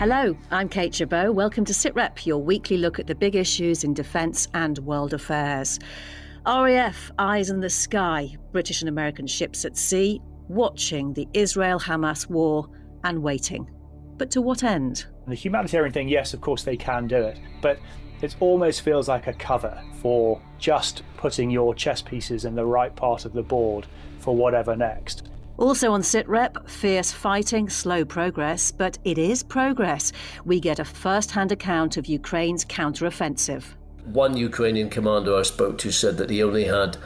Hello, I'm Kate Chabot. Welcome to Sitrep, your weekly look at the big issues in defence and world affairs. RAF, eyes in the sky, British and American ships at sea, watching the Israel-Hamas war and waiting. But to what end? The humanitarian thing, yes, of course they can do it, but it almost feels like a cover for just putting your chess pieces in the right part of the board for whatever next. Also on Sitrep, fierce fighting, slow progress, but it is progress. We get a first-hand account of Ukraine's counter-offensive. One Ukrainian commander I spoke to said that he only had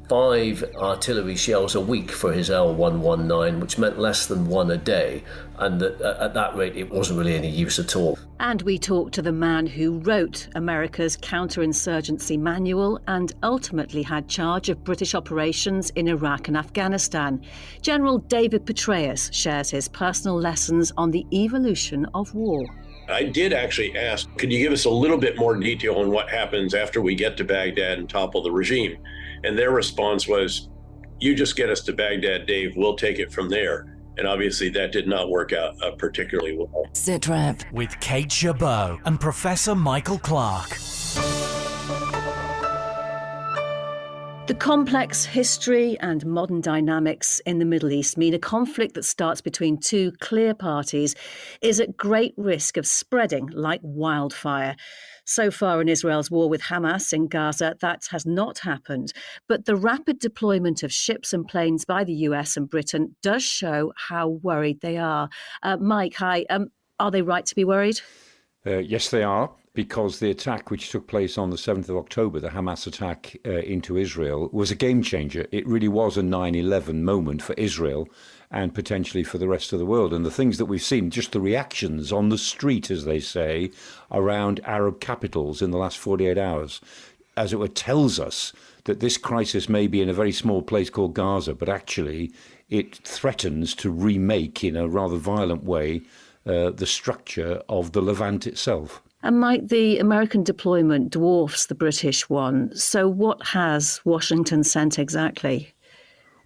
5 artillery shells a week for his L119, which meant less than 1 a day, and that at that rate it wasn't really any use at all. And we talked to the man who wrote America's counterinsurgency manual and ultimately had charge of British operations in Iraq and Afghanistan. General David Petraeus shares his personal lessons on the evolution of war. I did actually ask, could you give us a little bit more detail on what happens after we get to Baghdad and topple the regime? And their response was, you just get us to Baghdad, Dave, we'll take it from there. And obviously that did not work out particularly well. Sitrep with Kate Chabot and Professor Michael Clarke. The complex history and modern dynamics in the Middle East mean a conflict that starts between two clear parties is at great risk of spreading like wildfire. So far in Israel's war with Hamas in Gaza, that has not happened. But the rapid deployment of ships and planes by the US and Britain does show how worried they are. Mike, hi. Are they right to be worried? Yes, they are, because the attack which took place on the 7th of October, the Hamas attack into Israel, was a game changer. It really was a 9/11 moment for Israel and potentially for the rest of the world. And the things that we've seen, just the reactions on the street, as they say, around Arab capitals in the last 48 hours, as it were, tells us that this crisis may be in a very small place called Gaza, but actually it threatens to remake in a rather violent way the structure of the Levant itself. And Mike, the American deployment dwarfs the British one. So what has Washington sent exactly?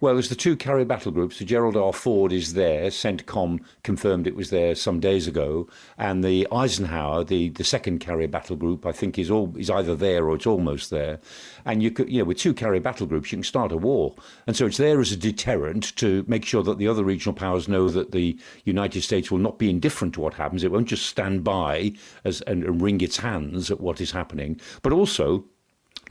Well, there's the 2 carrier battle groups. The Gerald R. Ford is there. CENTCOM confirmed it was there some days ago. And the Eisenhower, the second carrier battle group, I think is either there or it's almost there. And with 2 carrier battle groups, you can start a war. And so it's there as a deterrent to make sure that the other regional powers know that the United States will not be indifferent to what happens. It won't just stand by and wring its hands at what is happening, but also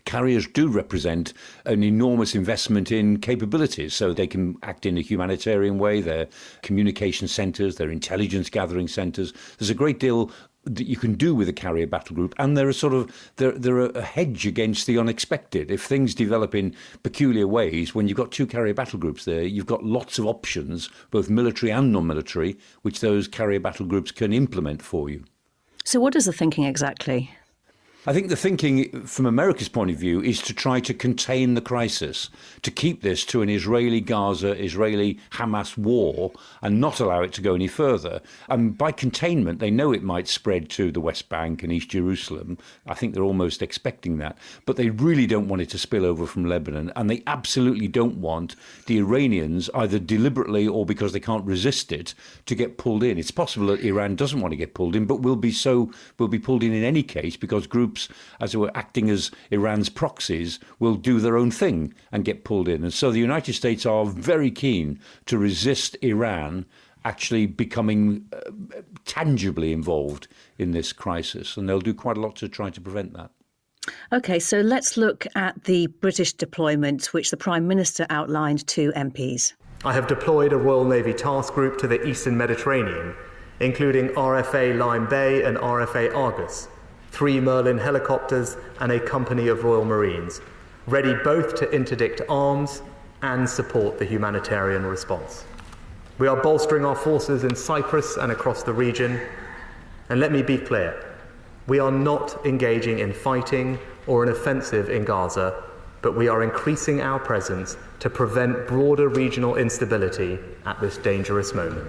carriers do represent an enormous investment in capabilities, so they can act in a humanitarian way. They're communication centres, they're intelligence gathering centres. There's a great deal that you can do with a carrier battle group, and they're a hedge against the unexpected. If things develop in peculiar ways, when you've got 2 carrier battle groups there, you've got lots of options, both military and non-military, which those carrier battle groups can implement for you. So what is the thinking exactly? I think the thinking from America's point of view is to try to contain the crisis, to keep this to an Israeli-Gaza, Israeli-Hamas war and not allow it to go any further. And by containment, they know it might spread to the West Bank and East Jerusalem. I think they're almost expecting that. But they really don't want it to spill over from Lebanon. And they absolutely don't want the Iranians, either deliberately or because they can't resist it, to get pulled in. It's possible that Iran doesn't want to get pulled in, but will be pulled in any case, because groups, as it were, acting as Iran's proxies, will do their own thing and get pulled in. And so the United States are very keen to resist Iran actually becoming tangibly involved in this crisis. And they'll do quite a lot to try to prevent that. OK, so let's look at the British deployment, which the Prime Minister outlined to MPs. I have deployed a Royal Navy task group to the Eastern Mediterranean, including RFA Lyme Bay and RFA Argus, 3 Merlin helicopters and a company of Royal Marines, ready both to interdict arms and support the humanitarian response. We are bolstering our forces in Cyprus and across the region. And let me be clear, we are not engaging in fighting or an offensive in Gaza, but we are increasing our presence to prevent broader regional instability at this dangerous moment.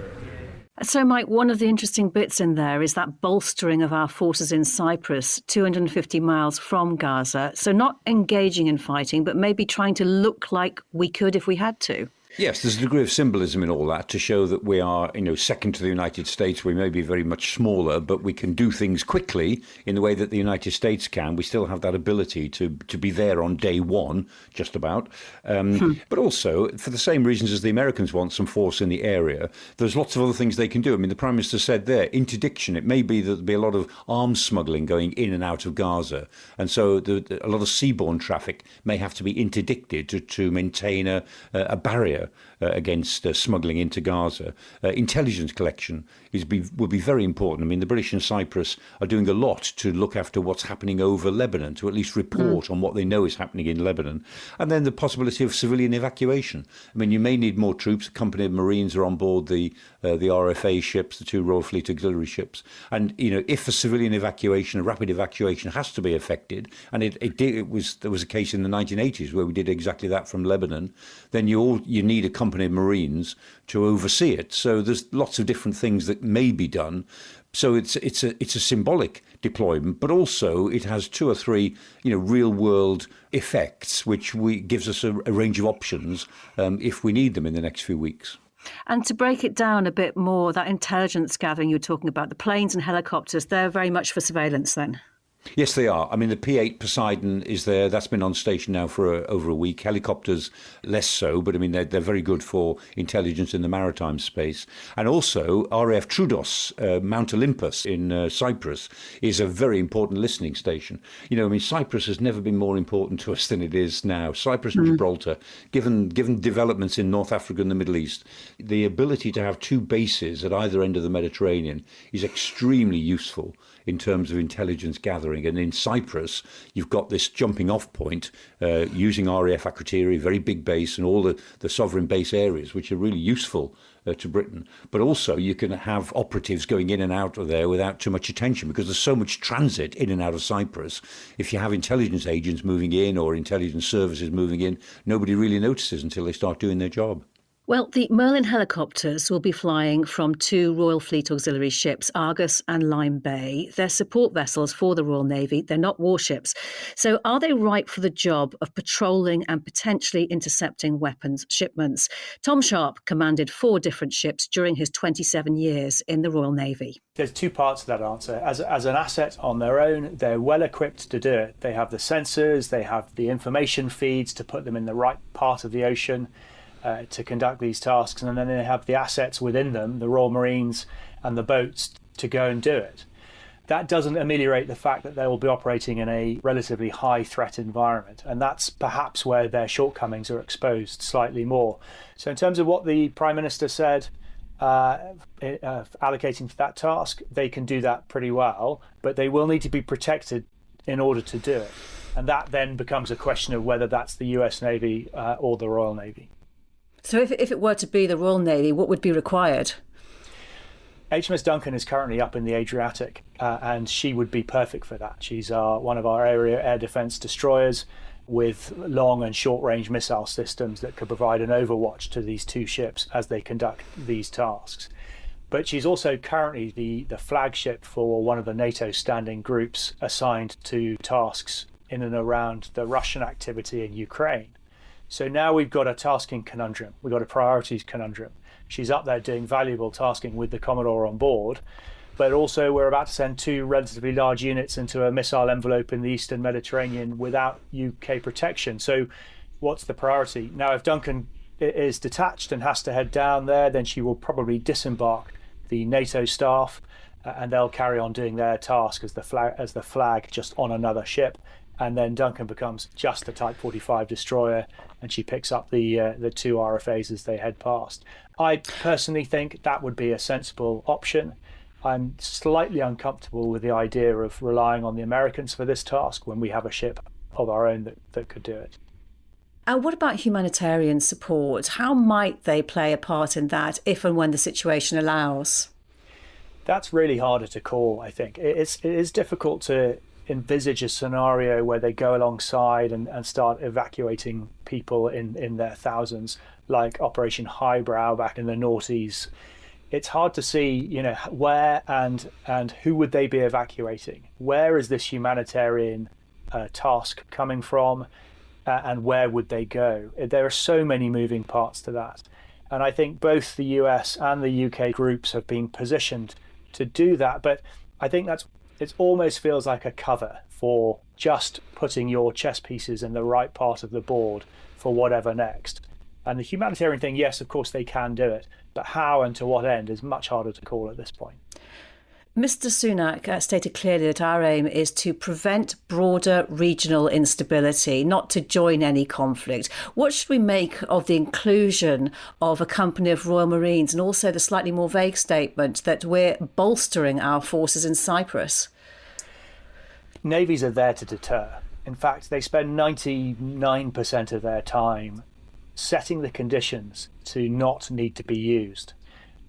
So, Mike, one of the interesting bits in there is that bolstering of our forces in Cyprus, 250 miles from Gaza. So not engaging in fighting, but maybe trying to look like we could if we had to. Yes, there's a degree of symbolism in all that to show that we are, second to the United States. We may be very much smaller, but we can do things quickly in the way that the United States can. We still have that ability to be there on day one, just about. But also, for the same reasons as the Americans want some force in the area, there's lots of other things they can do. I mean, the Prime Minister said there, interdiction. It may be that there'll be a lot of arms smuggling going in and out of Gaza. And so a lot of seaborne traffic may have to be interdicted to maintain a barrier against smuggling into Gaza. Intelligence collection will be very important. I mean, the British and Cyprus are doing a lot to look after what's happening over Lebanon, to at least report on what they know is happening in Lebanon. And then the possibility of civilian evacuation. I mean, you may need more troops. A company of Marines are on board the RFA ships, the two Royal Fleet Auxiliary ships. And, if a civilian evacuation, a rapid evacuation has to be effected, and there was a case in the 1980s where we did exactly that from Lebanon, then you need a company of Marines to oversee it. So there's lots of different things that may be done. So it's a symbolic deployment, but also it has two or three real world effects, which gives us a range of options if we need them in the next few weeks. And to break it down a bit more, that intelligence gathering you're talking about, the planes and helicopters, they're very much for surveillance then? Yes, they are. I mean, the P-8 Poseidon is there. That's been on station now for over a week. Helicopters, less so, but I mean, they're very good for intelligence in the maritime space. And also, RAF Troodos, Mount Olympus in Cyprus, is a very important listening station. Cyprus has never been more important to us than it is now. Cyprus and Gibraltar, given developments in North Africa and the Middle East, the ability to have two bases at either end of the Mediterranean is extremely useful in terms of intelligence gathering. And in Cyprus, you've got this jumping off point using RAF Akrotiri, very big base, and all the sovereign base areas, which are really useful to Britain. But also you can have operatives going in and out of there without too much attention, because there's so much transit in and out of Cyprus. If you have intelligence agents moving in or intelligence services moving in, nobody really notices until they start doing their job. Well, the Merlin helicopters will be flying from two Royal Fleet Auxiliary ships, Argus and Lyme Bay. They're support vessels for the Royal Navy. They're not warships. So are they right for the job of patrolling and potentially intercepting weapons shipments? Tom Sharp commanded 4 different ships during his 27 years in the Royal Navy. There's two parts to that answer. As an asset on their own, they're well equipped to do it. They have the sensors, they have the information feeds to put them in the right part of the ocean to conduct these tasks, and then they have the assets within them, the Royal Marines and the boats, to go and do it. That doesn't ameliorate the fact that they will be operating in a relatively high threat environment, and that's perhaps where their shortcomings are exposed slightly more. So in terms of what the Prime Minister said, allocating for that task, they can do that pretty well, but they will need to be protected in order to do it. And that then becomes a question of whether that's the US Navy or the Royal Navy. So if it were to be the Royal Navy, what would be required? HMS Duncan is currently up in the Adriatic, and she would be perfect for that. She's one of our area air defence destroyers with long and short-range missile systems that could provide an overwatch to these two ships as they conduct these tasks. But she's also currently the flagship for one of the NATO standing groups assigned to tasks in and around the Russian activity in Ukraine. So now we've got a tasking conundrum. We've got a priorities conundrum. She's up there doing valuable tasking with the Commodore on board, but also we're about to send 2 relatively large units into a missile envelope in the Eastern Mediterranean without UK protection. So what's the priority? Now, if Duncan is detached and has to head down there, then she will probably disembark the NATO staff and they'll carry on doing their task as the flag just on another ship. And then Duncan becomes just a Type 45 destroyer, and she picks up the 2 RFAs as they head past. I personally think that would be a sensible option. I'm slightly uncomfortable with the idea of relying on the Americans for this task when we have a ship of our own that could do it. And what about humanitarian support? How might they play a part in that if and when the situation allows? That's really harder to call, I think. It is difficult to envisage a scenario where they go alongside and start evacuating people in their thousands, like Operation Highbrow back in the noughties. It's hard to see, where and who would they be evacuating? Where is this humanitarian task coming from? and where would they go? There are so many moving parts to that. And I think both the US and the UK groups have been positioned to do that. But I think it almost feels like a cover for just putting your chess pieces in the right part of the board for whatever next. And the humanitarian thing, yes, of course they can do it, but how and to what end is much harder to call at this point. Mr. Sunak stated clearly that our aim is to prevent broader regional instability, not to join any conflict. What should we make of the inclusion of a company of Royal Marines and also the slightly more vague statement that we're bolstering our forces in Cyprus? Navies are there to deter. In fact, they spend 99% of their time setting the conditions to not need to be used.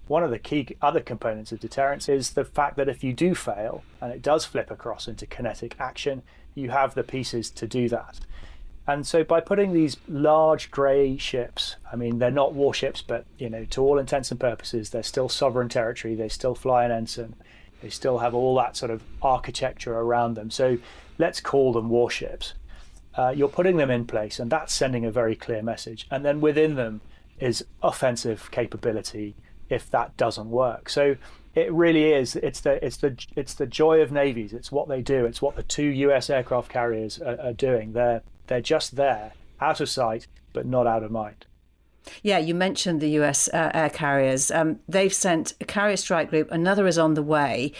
One of the key other components of deterrence is the fact that if you do fail and it does flip across into kinetic action, you have the pieces to do that. And so by putting these large grey ships, I mean, they're not warships, but, to all intents and purposes, they're still sovereign territory. They still fly an ensign. They still have all that sort of architecture around them. So let's call them warships. You're putting them in place, and that's sending a very clear message. And then within them is offensive capability if that doesn't work. So it really is, it's the joy of navies. It's what they do. It's what the 2 US aircraft carriers are doing. They're just there, out of sight, but not out of mind. Yeah, you mentioned the US air carriers. They've sent a carrier strike group. Another is on the way.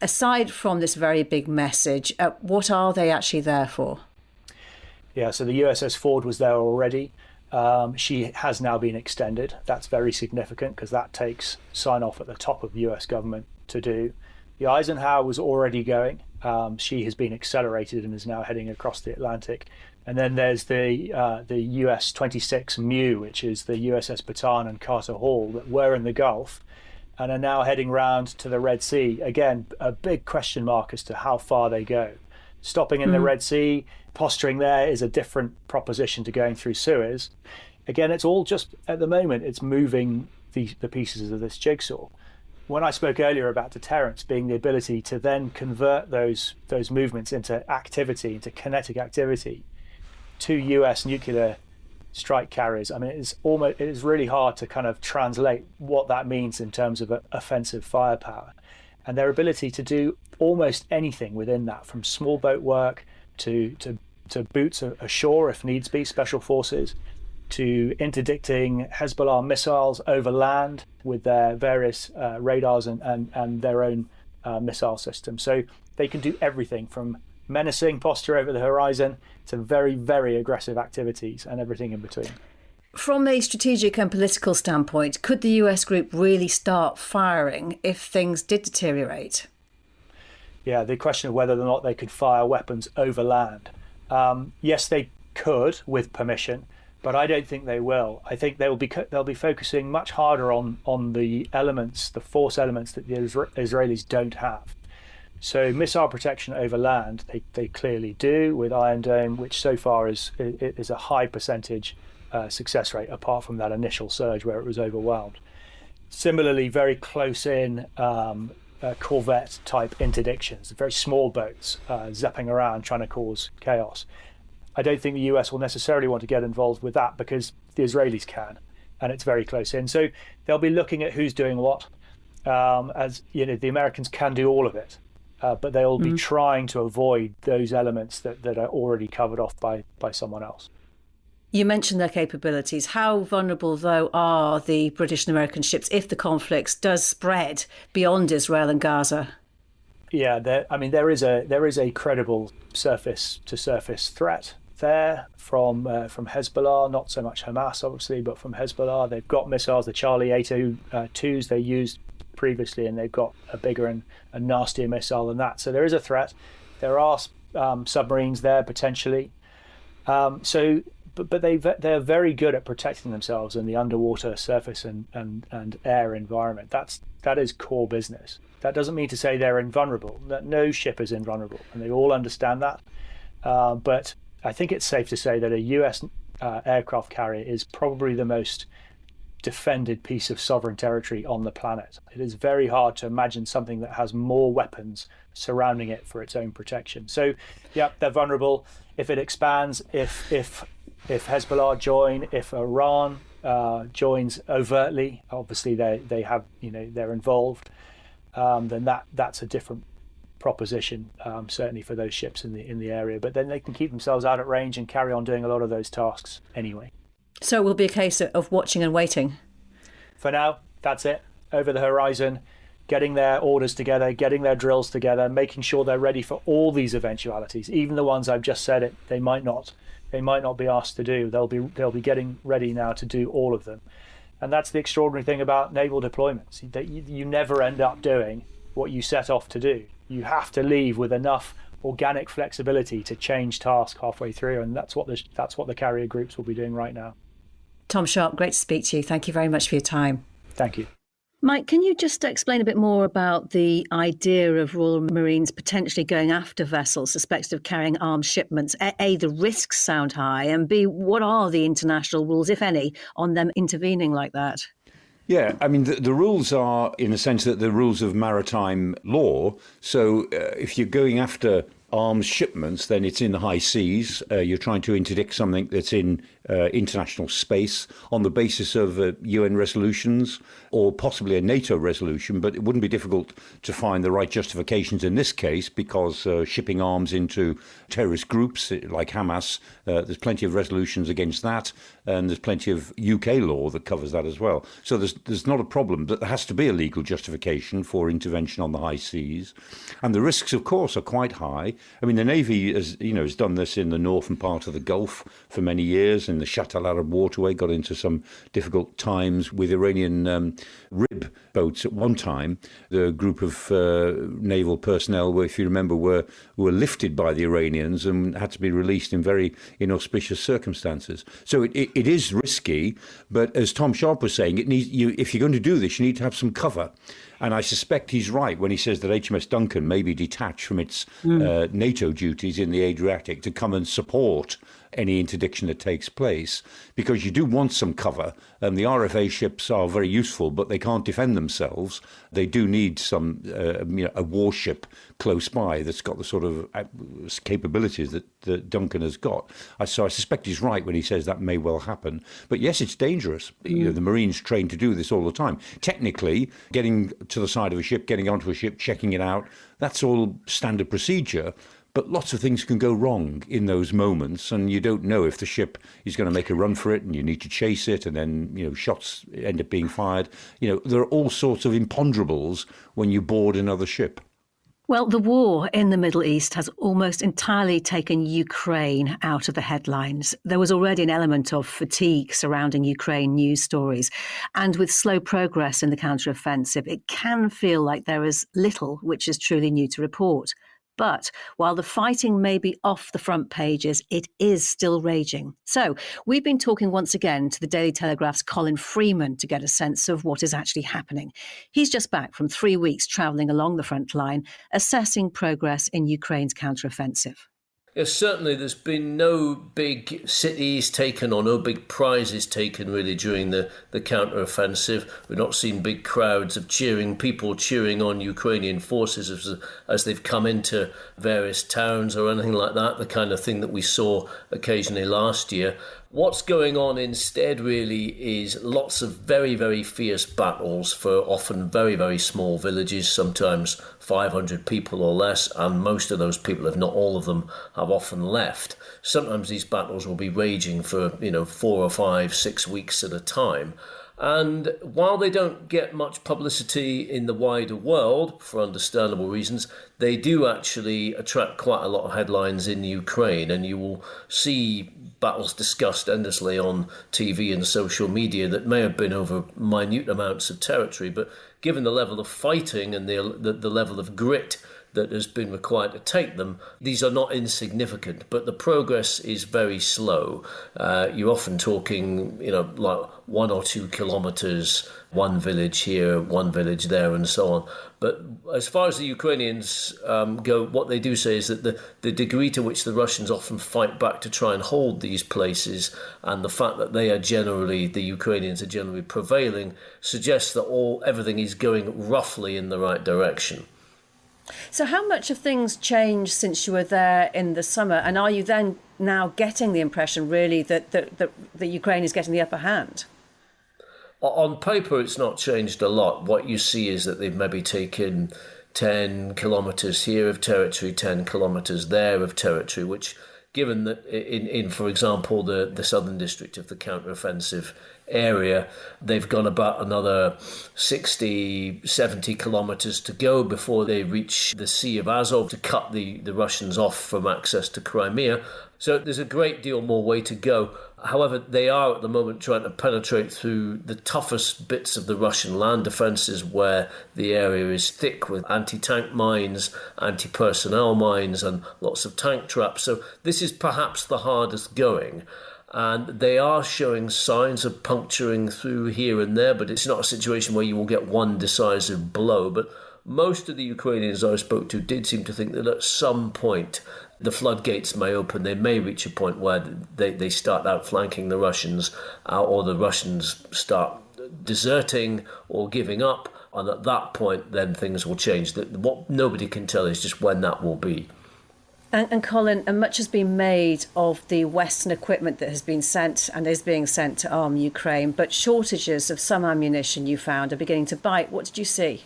Aside from this very big message, what are they actually there for? Yeah, so the USS Ford was there already. She has now been extended. That's very significant because that takes sign off at the top of the US government to do. The Eisenhower was already going. She has been accelerated and is now heading across the Atlantic. And then there's the US 26 Mew, which is the USS Bataan and Carter Hall that were in the Gulf and are now heading round to the Red Sea. Again, a big question mark as to how far they go. Stopping in the Red Sea, posturing there is a different proposition to going through Suez. Again, it's all just, at the moment, it's moving the pieces of this jigsaw. When I spoke earlier about deterrence being the ability to then convert those movements into activity, into kinetic activity, to US nuclear strike carriers, I mean, it is really hard to kind of translate what that means in terms of offensive firepower. And their ability to do almost anything within that, from small boat work to boots ashore if needs be, special forces, to interdicting Hezbollah missiles over land with their various radars and their own missile systems. So they can do everything from menacing posture over the horizon to very, very aggressive activities and everything in between. From a strategic and political standpoint, could the US group really start firing if things did deteriorate? Yeah, the question of whether or not they could fire weapons over land. Yes, they could with permission, but I don't think they will. I think they'll be focusing much harder on the elements, the force elements that the Israelis don't have. So missile protection over land, they clearly do with Iron Dome, which so far is a high percentage success rate, apart from that initial surge where it was overwhelmed. Similarly, very close in corvette type interdictions, very small boats zapping around trying to cause chaos. I don't think the US will necessarily want to get involved with that because the Israelis can, and it's very close in. So they'll be looking at who's doing what. As you know, the Americans can do all of it, but they'll be trying to avoid those elements that are already covered off by someone else. You mentioned their capabilities. How vulnerable, though, are the British and American ships if the conflict does spread beyond Israel and Gaza? Yeah, there is a credible surface-to-surface threat there from Hezbollah, not so much Hamas, obviously, but from Hezbollah. They've got missiles, the Charlie 802s they used previously, and they've got a bigger and a nastier missile than that. So there is a threat. There are submarines there potentially. But they're very good at protecting themselves in the underwater surface and air environment. That is core business. That doesn't mean to say they're invulnerable. That no ship is invulnerable, and they all understand that. But I think it's safe to say that a US aircraft carrier is probably the most defended piece of sovereign territory on the planet. It is very hard to imagine something that has more weapons surrounding it for its own protection. So, yeah, they're vulnerable. If it expands, if If Hezbollah join, if Iran joins overtly, obviously they have, they're involved, then that's a different proposition, certainly for those ships in the area. But then they can keep themselves out at range and carry on doing a lot of those tasks anyway. So it will be a case of watching and waiting. For now, that's it. Over the horizon, getting their orders together, getting their drills together, making sure they're ready for all these eventualities, even the ones I've just said they might not be asked to do. They'll be getting ready now to do all of them. And that's the extraordinary thing about naval deployments, that you never end up doing what you set off to do. You have to leave with enough organic flexibility to change task halfway through, and that's what the carrier groups will be doing right now. Tom Sharp, great to speak to you. Thank you very much for your time. Thank you. Mike, can you just explain a bit more about the idea of Royal Marines potentially going after vessels suspected of carrying arms shipments? A, the risks sound high, and B, what are the international rules, if any, on them intervening like that? Yeah, I mean, the rules are, in the sense that the rules of maritime law. So if you're going after arms shipments, then it's in the high seas. You're trying to interdict something that's in international space on the basis of UN resolutions or possibly a NATO resolution. But it wouldn't be difficult to find the right justifications in this case, because shipping arms into terrorist groups like Hamas, there's plenty of resolutions against that. And there's plenty of UK law that covers that as well. So there's not a problem, but there has to be a legal justification for intervention on the high seas. And the risks, of course, are quite high. I mean, the Navy has done this in the northern part of the Gulf for many years, in the Shatt al-Arab waterway, got into some difficult times with Iranian rib boats at one time. The group of naval personnel, if you remember, were lifted by the Iranians and had to be released in very inauspicious circumstances. So it is risky, but as Tom Sharp was saying, if you're going to do this, you need to have some cover. And I suspect he's right when he says that HMS Duncan may be detached from its NATO duties in the Adriatic to come and support any interdiction that takes place, because you do want some cover. The RFA ships are very useful, but they can't defend themselves. They do need some, a warship close by that's got the sort of capabilities that Duncan has got. So I suspect he's right when he says that may well happen. But yes, it's dangerous. The Marines train to do this all the time. Technically, getting to the side of a ship, getting onto a ship, checking it out, that's all standard procedure. But lots of things can go wrong in those moments, and you don't know if the ship is going to make a run for it, and you need to chase it, and then shots end up being fired. There are all sorts of imponderables when you board another ship. Well, the war in the Middle East has almost entirely taken Ukraine out of the headlines. There was already an element of fatigue surrounding Ukraine news stories. And with slow progress in the counteroffensive, it can feel like there is little which is truly new to report. But while the fighting may be off the front pages, it is still raging. So we've been talking once again to the Daily Telegraph's Colin Freeman to get a sense of what is actually happening. He's just back from 3 weeks travelling along the front line, assessing progress in Ukraine's counteroffensive. Yes, certainly there's been no big cities taken or no big prizes taken really during the counter-offensive. We've not seen big crowds of people cheering on Ukrainian forces as they've come into various towns or anything like that, the kind of thing that we saw occasionally last year. What's going on instead really is lots of very, very fierce battles for often very, very small villages, sometimes 500 people or less, and most of those people, if not all of them, have often left. Sometimes these battles will be raging for 4 or 5, 6 weeks at a time. And while they don't get much publicity in the wider world, for understandable reasons, they do actually attract quite a lot of headlines in Ukraine, and you will see battles discussed endlessly on TV and social media that may have been over minute amounts of territory, but given the level of fighting and the level of grit that has been required to take them, these are not insignificant, but the progress is very slow. You're often talking, like 1 or 2 kilometers, one village here, one village there, and so on. But as far as the Ukrainians go, what they do say is that the degree to which the Russians often fight back to try and hold these places, and the fact that the Ukrainians are generally prevailing, suggests that everything is going roughly in the right direction. So how much have things changed since you were there in the summer? And are you then now getting the impression, really, that Ukraine is getting the upper hand? On paper, it's not changed a lot. What you see is that they've maybe taken 10 kilometres here of territory, 10 kilometres there of territory, which, given that in for example, the southern district of the counter-offensive area, they've got about another 60, 70 kilometres to go before they reach the Sea of Azov to cut the Russians off from access to Crimea. So there's a great deal more way to go. However, they are at the moment trying to penetrate through the toughest bits of the Russian land defences, where the area is thick with anti-tank mines, anti-personnel mines and lots of tank traps. So this is perhaps the hardest going. And they are showing signs of puncturing through here and there, but it's not a situation where you will get one decisive blow. But most of the Ukrainians I spoke to did seem to think that at some point the floodgates may open. They may reach a point where they start outflanking the Russians, or the Russians start deserting or giving up. And at that point, then things will change. What nobody can tell is just when that will be. And Colin, much has been made of the Western equipment that has been sent and is being sent to arm Ukraine, but shortages of some ammunition you found are beginning to bite. What did you see?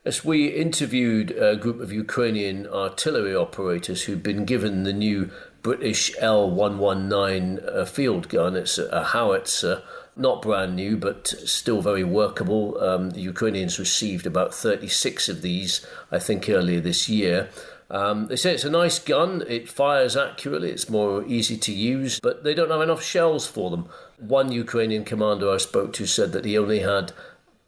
As we interviewed a group of Ukrainian artillery operators who'd been given the new British L119 field gun. It's a howitzer, not brand new, but still very workable. The Ukrainians received about 36 of these, I think, earlier this year. They say it's a nice gun, it fires accurately, it's more easy to use, but they don't have enough shells for them. One Ukrainian commander I spoke to said that he only had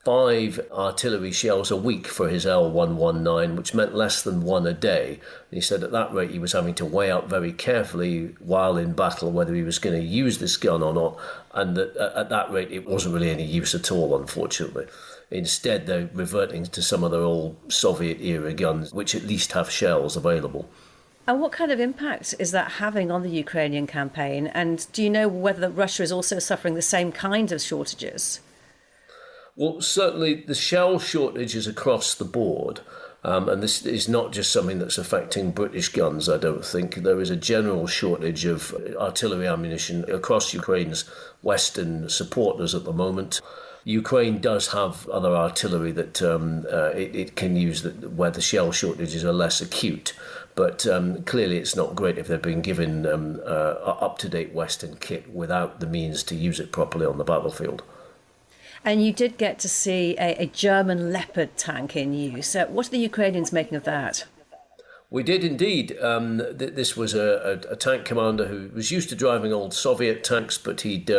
5 artillery shells a week for his L119, which meant less than 1 a day. He said at that rate he was having to weigh out very carefully while in battle whether he was going to use this gun or not, and that at that rate it wasn't really any use at all, unfortunately. Instead, they're reverting to some of their old Soviet-era guns, which at least have shells available. And what kind of impact is that having on the Ukrainian campaign? And do you know whether Russia is also suffering the same kind of shortages? Well, certainly the shell shortage is across the board. And this is not just something that's affecting British guns, I don't think. There is a general shortage of artillery ammunition across Ukraine's western supporters at the moment. Ukraine does have other artillery that it can use where the shell shortages are less acute. But clearly it's not great if they're being given up-to-date Western kit without the means to use it properly on the battlefield. And you did get to see a German Leopard tank in use. What are the Ukrainians making of that? We did indeed. This was a tank commander who was used to driving old Soviet tanks, but he'd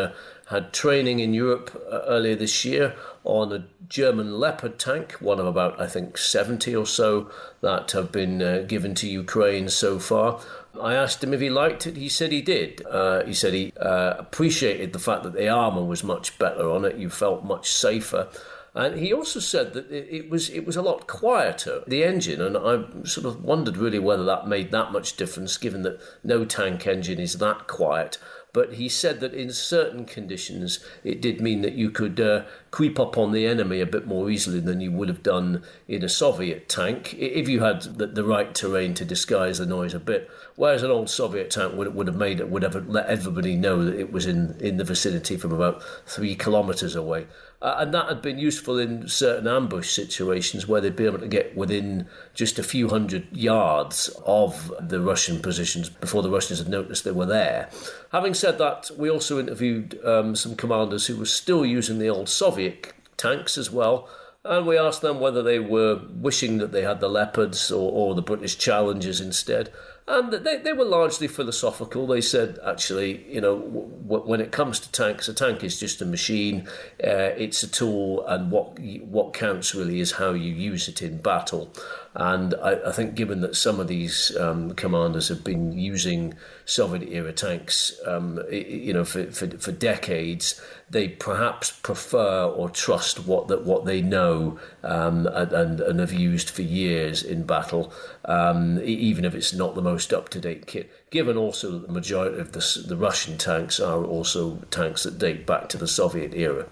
had training in Europe earlier this year on a German Leopard tank, one of about, I think, 70 or so that have been given to Ukraine so far. I asked him if he liked it. He said he did. He said he appreciated the fact that the armour was much better on it. You felt much safer. And he also said that it was a lot quieter, the engine, and I sort of wondered really whether that made that much difference, given that no tank engine is that quiet. But he said that in certain conditions it did mean that you could creep up on the enemy a bit more easily than you would have done in a Soviet tank, if you had the right terrain to disguise the noise a bit. Whereas an old Soviet tank would have let everybody know that it was in the vicinity from about 3 kilometres away. And that had been useful in certain ambush situations where they'd be able to get within just a few hundred yards of the Russian positions before the Russians had noticed they were there. Having said that, we also interviewed some commanders who were still using the old Soviet tanks as well, and we asked them whether they were wishing that they had the Leopards or the British Challengers instead. And they were largely philosophical. They said, actually, when it comes to tanks, a tank is just a machine. It's a tool, and what counts really is how you use it in battle. And I think given that some of these commanders have been using Soviet-era tanks, for decades, they perhaps prefer or trust what they know and have used for years in battle, even if it's not the most up-to-date kit. Given also that the majority of the Russian tanks are also tanks that date back to the Soviet era.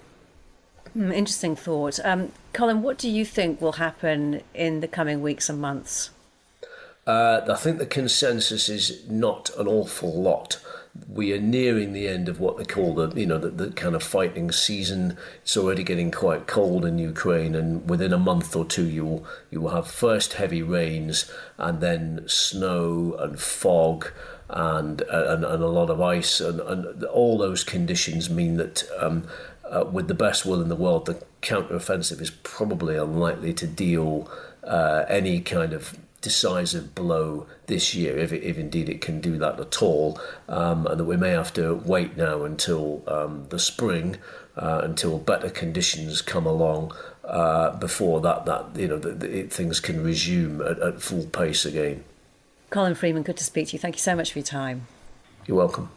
Interesting thought. Colin, what do you think will happen in the coming weeks and months? I think the consensus is not an awful lot. We are nearing the end of what they call the kind of fighting season. It's already getting quite cold in Ukraine, and within a month or two you will have first heavy rains and then snow and fog and a lot of ice, and all those conditions mean that with the best will in the world, the counteroffensive is probably unlikely to deal any kind of decisive blow this year, if indeed it can do that at all, and that we may have to wait now until the spring, until better conditions come along before things can resume at full pace again. Colin Freeman, good to speak to you. Thank you so much for your time. You're welcome.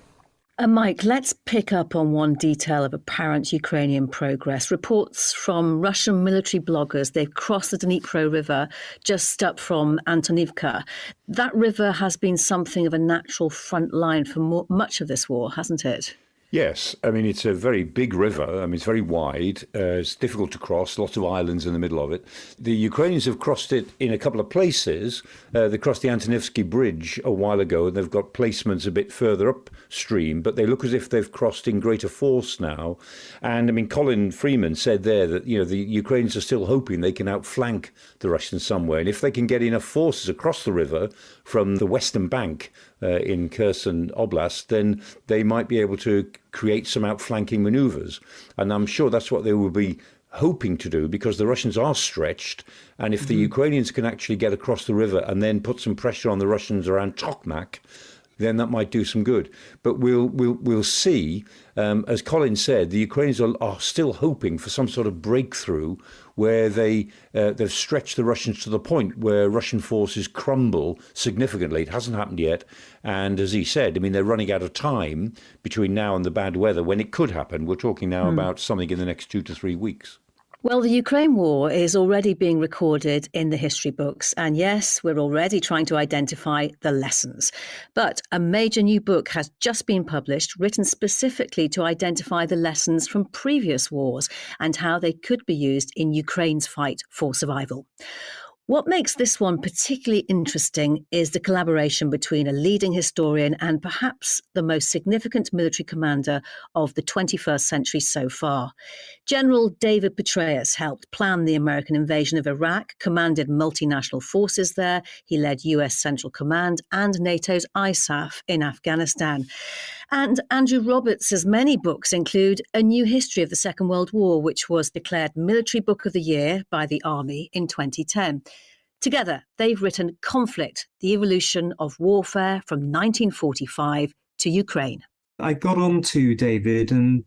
Mike, let's pick up on one detail of apparent Ukrainian progress. Reports from Russian military bloggers, they've crossed the Dnipro River just up from Antonivka. That river has been something of a natural front line for much of this war, hasn't it? Yes, I mean, it's a very big river. I mean, it's very wide. It's difficult to cross, lots of islands in the middle of it. The Ukrainians have crossed it in a couple of places. They crossed the Antonivsky Bridge a while ago, and they've got placements a bit further upstream, but they look as if they've crossed in greater force now. And I mean, Colin Freeman said there that, the Ukrainians are still hoping they can outflank the Russians somewhere. And if they can get enough forces across the river from the western bank in Kherson Oblast, then they might be able to create some outflanking maneuvers. And I'm sure that's what they will be hoping to do, because the Russians are stretched. And if the Ukrainians can actually get across the river and then put some pressure on the Russians around Tokmak, then that might do some good. But we'll see. As Colin said, the Ukrainians are still hoping for some sort of breakthrough where they've stretched the Russians to the point where Russian forces crumble significantly. It hasn't happened yet. And as he said, I mean, they're running out of time between now and the bad weather when it could happen. We're talking now about something in the next 2 to 3 weeks. Well, the Ukraine war is already being recorded in the history books. And yes, we're already trying to identify the lessons. But a major new book has just been published, written specifically to identify the lessons from previous wars and how they could be used in Ukraine's fight for survival. What makes this one particularly interesting is the collaboration between a leading historian and perhaps the most significant military commander of the 21st century so far. General David Petraeus helped plan the American invasion of Iraq, commanded multinational forces there. He led US Central Command and NATO's ISAF in Afghanistan. And Andrew Roberts' many books include A New History of the Second World War, which was declared Military Book of the Year by the Army in 2010. Together, they've written Conflict, the Evolution of Warfare from 1945 to Ukraine. I got on to David and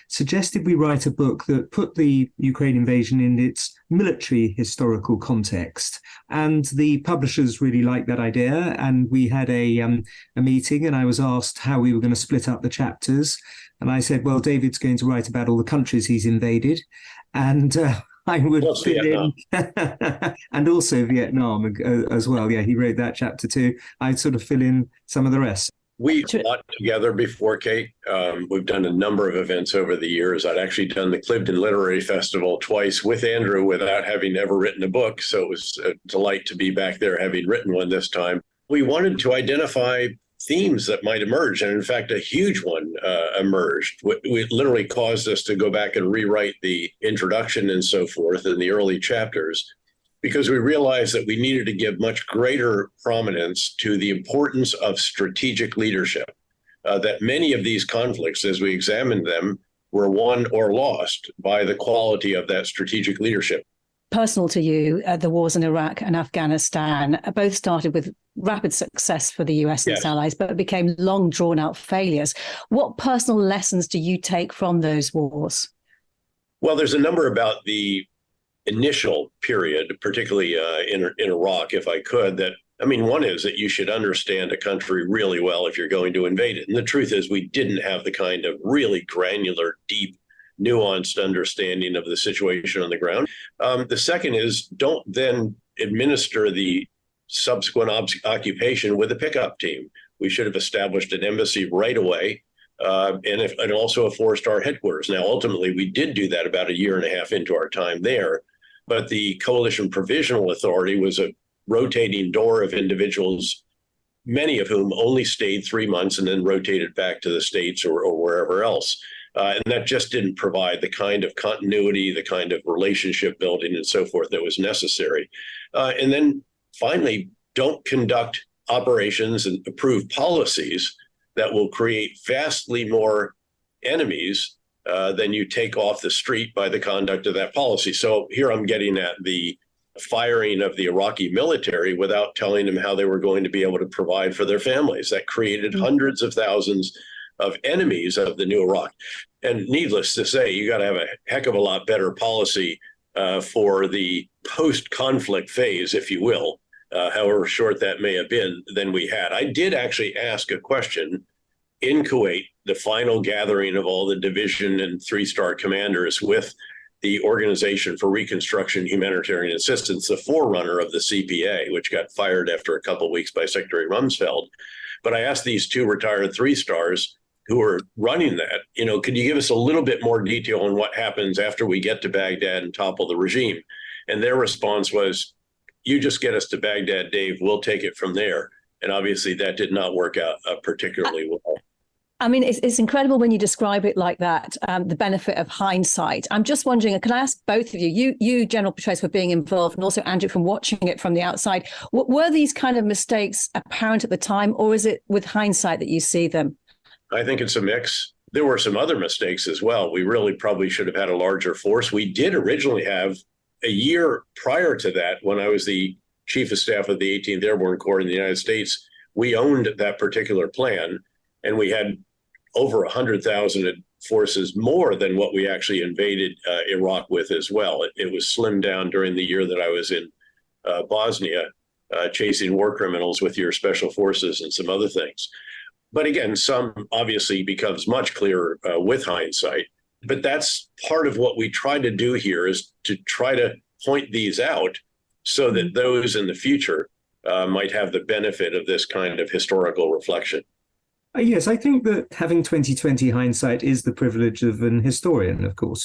suggested we write a book that put the Ukraine invasion in its military historical context. And the publishers really liked that idea. And we had a meeting, and I was asked how we were going to split up the chapters. And I said, well, David's going to write about all the countries he's invaded. And I would fill in, and also Vietnam as well. Yeah, he wrote that chapter too. I'd sort of fill in some of the rest. We fought together before, Kate. We've done a number of events over the years. I'd actually done the Clifton Literary Festival twice with Andrew without having ever written a book. So it was a delight to be back there having written one this time. We wanted to identify themes that might emerge. And in fact, a huge one emerged. It literally caused us to go back and rewrite the introduction and so forth in the early chapters, because we realized that we needed to give much greater prominence to the importance of strategic leadership, that many of these conflicts, as we examined them, were won or lost by the quality of that strategic leadership. Personal to you, the wars in Iraq and Afghanistan both started with rapid success for the US and its allies, but became long drawn-out failures. What personal lessons do you take from those wars? Well, there's a number about the initial period, particularly in Iraq, if I could, that, I mean, one is that you should understand a country really well if you're going to invade it. And the truth is we didn't have the kind of really granular, deep, nuanced understanding of the situation on the ground. The second is don't then administer the subsequent occupation with a pickup team. We should have established an embassy right away, and also a 4-star headquarters. Now, ultimately, we did do that about a year and a half into our time there, but the Coalition Provisional Authority was a rotating door of individuals, many of whom only stayed 3 months and then rotated back to the States or wherever else. And that just didn't provide the kind of continuity, the kind of relationship building and so forth that was necessary. And then finally, don't conduct operations and approve policies that will create vastly more enemies than you take off the street by the conduct of that policy. So here I'm getting at the firing of the Iraqi military without telling them how they were going to be able to provide for their families. That created hundreds of thousands of enemies of the new Iraq. And needless to say, you got to have a heck of a lot better policy for the post-conflict phase, if you will, however short that may have been, than we had. I did actually ask a question in Kuwait, the final gathering of all the division and three-star commanders with the Organization for Reconstruction Humanitarian Assistance, the forerunner of the CPA, which got fired after a couple of weeks by Secretary Rumsfeld. But I asked these two retired three-stars who are running that, could you give us a little bit more detail on what happens after we get to Baghdad and topple the regime? And their response was, you just get us to Baghdad, Dave, we'll take it from there. And obviously that did not work out particularly well. I mean, it's incredible when you describe it like that, the benefit of hindsight. I'm just wondering, can I ask both of you, General Petraeus, for being involved, and also Andrew from watching it from the outside, were these kind of mistakes apparent at the time, or is it with hindsight that you see them? I think it's a mix. There were some other mistakes as well. We really probably should have had a larger force. We did originally have, a year prior to that, when I was the Chief of Staff of the 18th Airborne Corps in the United States, we owned that particular plan, and we had over 100,000 forces more than what we actually invaded Iraq with as well. It was slimmed down during the year that I was in Bosnia, chasing war criminals with your special forces and some other things. But again, some obviously becomes much clearer with hindsight. But that's part of what we try to do here, is to try to point these out so that those in the future might have the benefit of this kind of historical reflection. Yes, I think that having 2020 hindsight is the privilege of an historian, of course.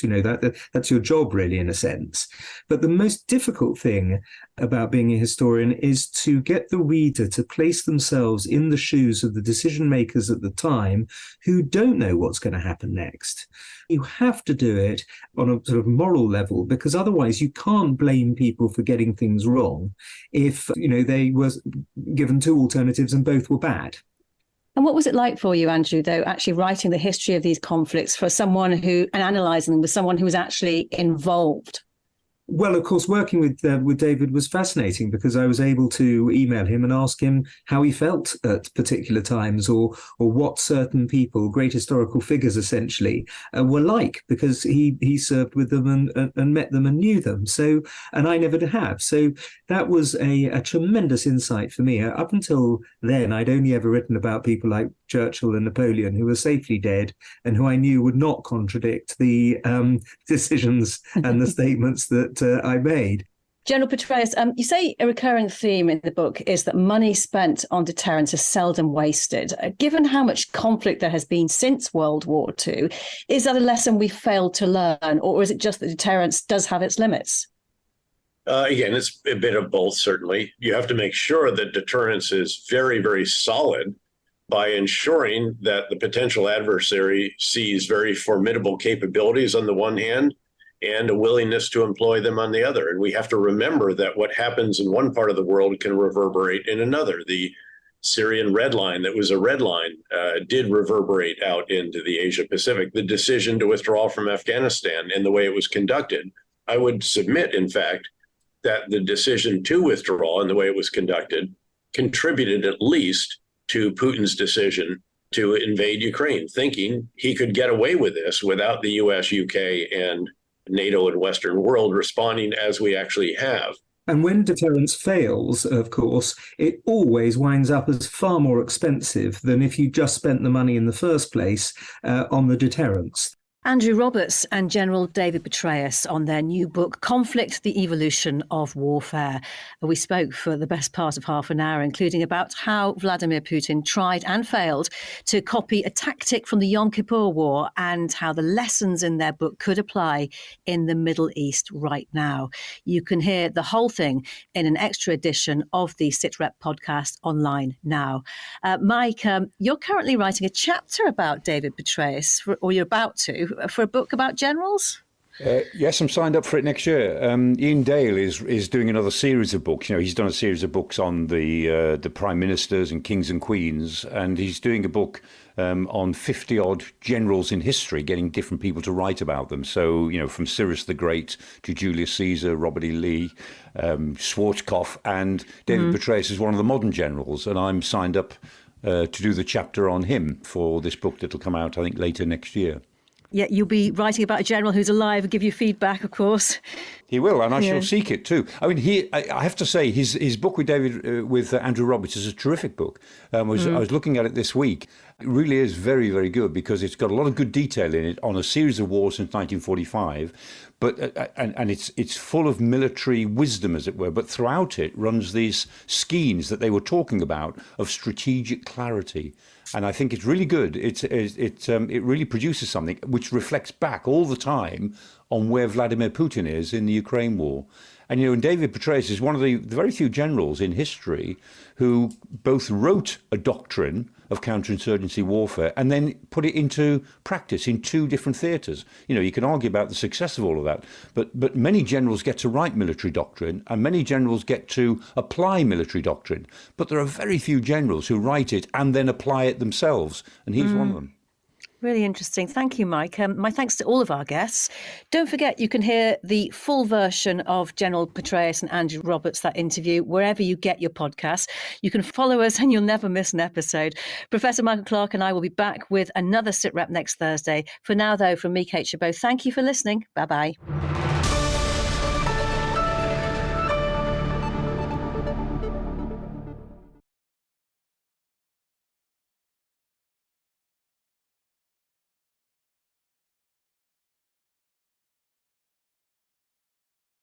That's your job, really, in a sense. But the most difficult thing about being a historian is to get the reader to place themselves in the shoes of the decision makers at the time who don't know what's going to happen next. You have to do it on a sort of moral level, because otherwise you can't blame people for getting things wrong if, they were given two alternatives and both were bad. And what was it like for you, Andrew, though, actually writing the history of these conflicts for someone and analysing them with someone who was actually involved? Well, of course, working with David was fascinating, because I was able to email him and ask him how he felt at particular times, or what certain people, great historical figures essentially, were like, because he served with them and met them and knew them. So, and I never have. So that was a tremendous insight for me. Up until then, I'd only ever written about people like Churchill and Napoleon, who were safely dead and who I knew would not contradict the decisions and the statements that I made. General Petraeus, you say a recurring theme in the book is that money spent on deterrence is seldom wasted. Given how much conflict there has been since World War II, is that a lesson we failed to learn, or is it just that deterrence does have its limits? Again, it's a bit of both, certainly. You have to make sure that deterrence is very, very solid by ensuring that the potential adversary sees very formidable capabilities on the one hand and a willingness to employ them on the other. And we have to remember that what happens in one part of the world can reverberate in another. The Syrian red line, that was a red line, did reverberate out into the Asia Pacific. The decision to withdraw from Afghanistan and the way it was conducted, I would submit, in fact, that the decision to withdraw and the way it was conducted contributed at least to Putin's decision to invade Ukraine, thinking he could get away with this without the US, UK, and NATO and Western world responding as we actually have. And when deterrence fails, of course, it always winds up as far more expensive than if you just spent the money in the first place on the deterrence. Andrew Roberts and General David Petraeus on their new book, Conflict, the Evolution of Warfare. We spoke for the best part of half an hour, including about how Vladimir Putin tried and failed to copy a tactic from the Yom Kippur War and how the lessons in their book could apply in the Middle East right now. You can hear the whole thing in an extra edition of the Sitrep podcast online now. Mike, you're currently writing a chapter about David Petraeus, or you're about to, for a book about generals? Yes, I'm signed up for it next year. Ian Dale is doing another series of books. You know, he's done a series of books on the prime ministers and kings and queens, and he's doing a book on 50-odd generals in history, getting different people to write about them. So, you know, from Cyrus the Great to Julius Caesar, Robert E. Lee, Schwarzkopf, and David Petraeus is one of the modern generals, and I'm signed up to do the chapter on him for this book that'll come out, I think, later next year. Yeah, you'll be writing about a general who's alive and give you feedback, of course. He will, and I shall seek it too. I mean, I have to say, his book with Andrew Roberts is a terrific book. I was looking at it this week. It really is very, very good because it's got a lot of good detail in it on a series of wars since 1945. But and it's full of military wisdom, as it were. But throughout it runs these skeins that they were talking about of strategic clarity. And I think it's really good. It really produces something which reflects back all the time on where Vladimir Putin is in the Ukraine war. And, you know, and David Petraeus is one of the very few generals in history who both wrote a doctrine of counterinsurgency warfare and then put it into practice in two different theatres. You know, you can argue about the success of all of that, but many generals get to write military doctrine and many generals get to apply military doctrine. But there are very few generals who write it and then apply it themselves, and he's one of them. Really interesting. Thank you, Mike. My thanks to all of our guests. Don't forget, you can hear the full version of General Petraeus and Andrew Roberts, that interview, wherever you get your podcasts. You can follow us and you'll never miss an episode. Professor Michael Clarke and I will be back with another SITREP next Thursday. For now, though, from me, Kate Chabot, thank you for listening. Bye-bye.